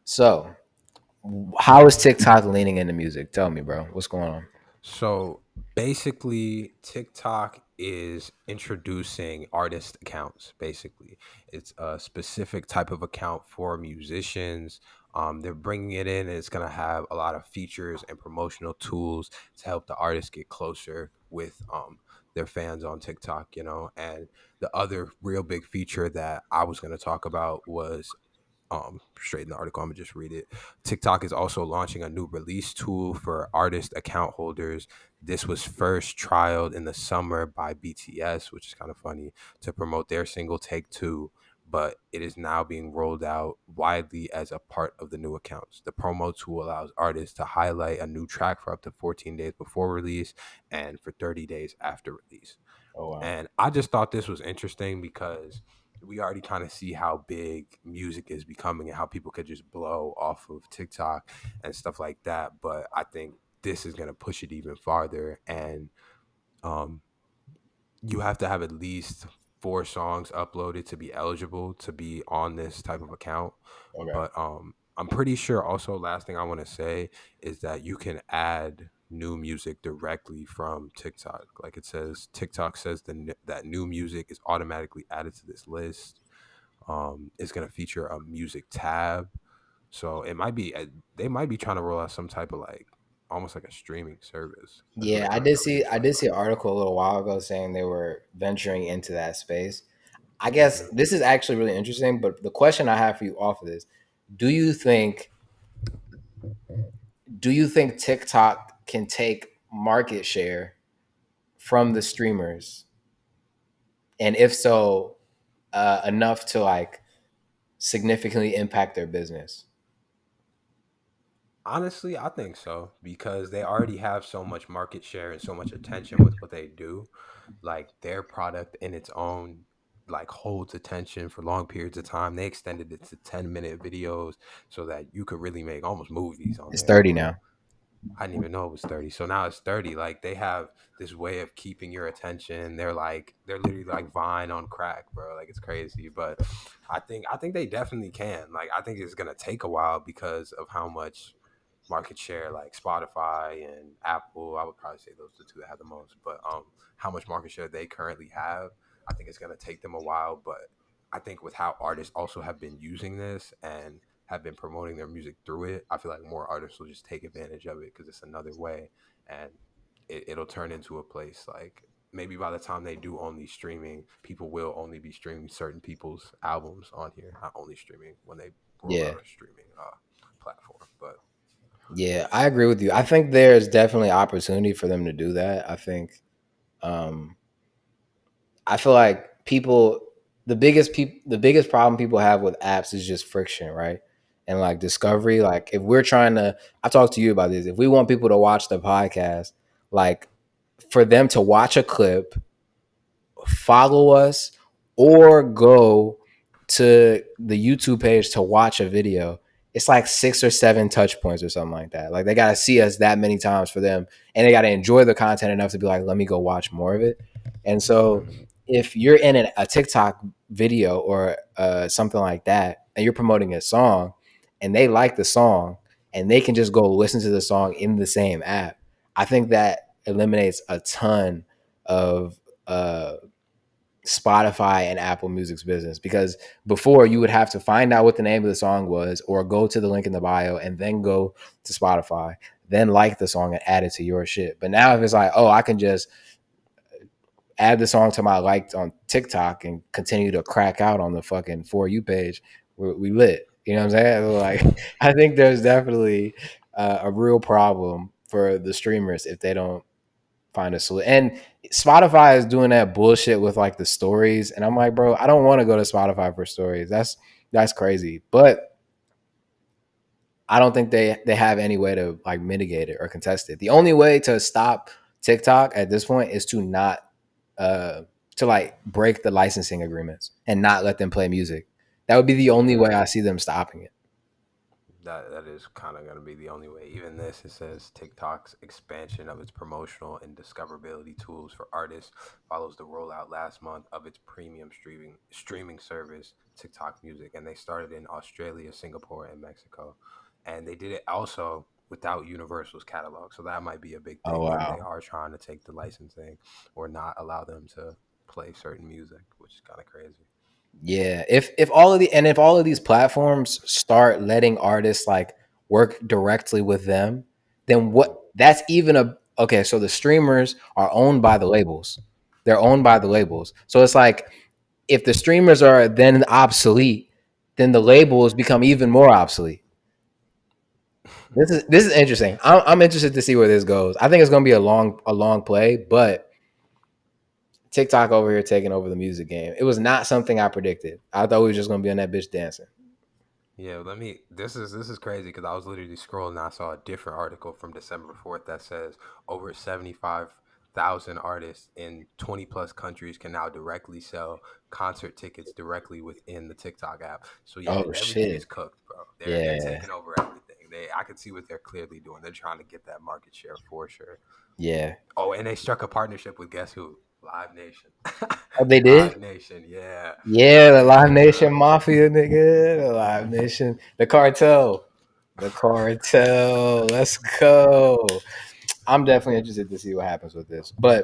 So, how is TikTok leaning into music? Tell me, bro. What's going on? So basically, TikTok is introducing artist accounts. Basically, it's a specific type of account for musicians. They're bringing it in, and it's going to have a lot of features and promotional tools to help the artists get closer with their fans on TikTok. And the other real big feature that I was going to talk about was straight in the article. I'm gonna just read it. TikTok is also launching a new release tool for artist account holders. This was first trialed in the summer by BTS, which is kind of funny, to promote their single Take Two, but it is now being rolled out widely as a part of the new accounts. The promo tool allows artists to highlight a new track for up to 14 days before release and for 30 days after release. Oh wow. And I just thought this was interesting because we already kind of see how big music is becoming and how people could just blow off of TikTok and stuff like that. But I think this is going to push it even farther. And um, you have to have at least 4 songs uploaded to be eligible to be on this type of account. Okay. But I'm pretty sure also, last thing I want to say is that you can add new music directly from TikTok. Like it says, TikTok says that new music is automatically added to this list. It's going to feature a music tab. So it might be, they might be trying to roll out some type of like, almost like a streaming service. That's what Yeah, it I kind of did see. reads I like. did see an article a little while ago saying they were venturing into that space. I guess Hmm. this is actually really interesting. But the question I have for you off of this: Do you think? Do you think TikTok can take market share from the streamers, and if so, enough to like significantly impact their business? Honestly, I think so because they already have so much market share and so much attention with what they do. Like their product in its own like holds attention for long periods of time. They extended it to 10-minute videos so that you could really make almost movies on It's there, 30 bro. now. I didn't even know it was 30. So now it's 30. Like they have this way of keeping your attention. They're literally like Vine on crack, bro. Like it's crazy. But I think they definitely can. Like I think it's gonna take a while because of how much market share like Spotify and Apple. I would probably say those are the two that have the most. But how much market share they currently have, I think it's gonna take them a while. But I think with how artists also have been using this and have been promoting their music through it, I feel like more artists will just take advantage of it because it's another way, and it'll turn into a place like maybe by the time they do only streaming, people will only be streaming certain people's albums on here, not only streaming when they roll Yeah. out a streaming platform. But Yeah, I agree with you. I think there's definitely opportunity for them to do that. Um I feel like the biggest problem people have with apps is just friction, right? And like discovery. Like if we're trying to I talked to you about this. If we want people to watch the podcast, like for them to watch a clip, follow us, or go to the YouTube page to watch a video, it's like 6 or 7 touch points or something like that. Like they gotta see us that many times for them, and they gotta enjoy the content enough to be like, let me go watch more of it. And so, mhm. if you're in a TikTok video or something like that, and you're promoting a song, and they like the song, and they can just go listen to the song in the same app, I think that eliminates a ton of uh, Spotify and Apple Music's business, because before you would have to find out what the name of the song was or go to the link in the bio and then go to Spotify, then like the song and add it to your shit. But now if it's like, oh, I can just add the song to my liked on TikTok and continue to crack out on the fucking For You page, we lit. You know what I'm saying? So like, I think there's definitely a real problem for the streamers if they don't find a solution. And Spotify is doing that bullshit with like the stories, and I'm like, bro, I don't want to go to Spotify for stories. That's crazy. But I don't think they have any way to like mitigate it or contest it. The only way to stop TikTok at this point is to not uh to like break the licensing agreements and not let them play music. That would be the only way I see them stopping it. That is kind of going to be the only way. Even this, it says TikTok's expansion of its promotional and discoverability tools for artists follows the rollout last month of its premium streaming service, TikTok Music, and they started in Australia, Singapore, and Mexico, and they did it also without Universal's catalog. So that might be a big Oh thing. Maybe they wow. are trying to take the licensing or not allow them to play certain music, which is kind of crazy. Yeah, if all of these platforms start letting artists like work directly with them, then what that's even a okay, so the streamers are owned by the labels. They're owned by the labels. So it's like if the streamers are then obsolete, then the labels become even more obsolete. This is interesting. I'm interested to see where this goes. I think it's going to be a long play, but TikTok over here taking over the music game. It was not something I predicted. I thought we were just going to be on that bitch dancing. Yeah, let me. This is crazy because I was literally scrolling and I saw a different article from December 4th that says over 75,000 artists in 20 plus countries can now directly sell concert tickets directly within the TikTok app. So yeah, Oh everything shit. is cooked, bro. They're Yeah. taking over everything. I can see what they're clearly doing. They're trying to get that market share for sure. Yeah. Oh, and they struck a partnership with guess who? Live Nation. Oh, they did? Live Nation, yeah, Yeah, the Live yeah. Nation Mafia, nigga. The Live Nation. The cartel. The cartel. Let's go. I'm definitely interested to see what happens with this. But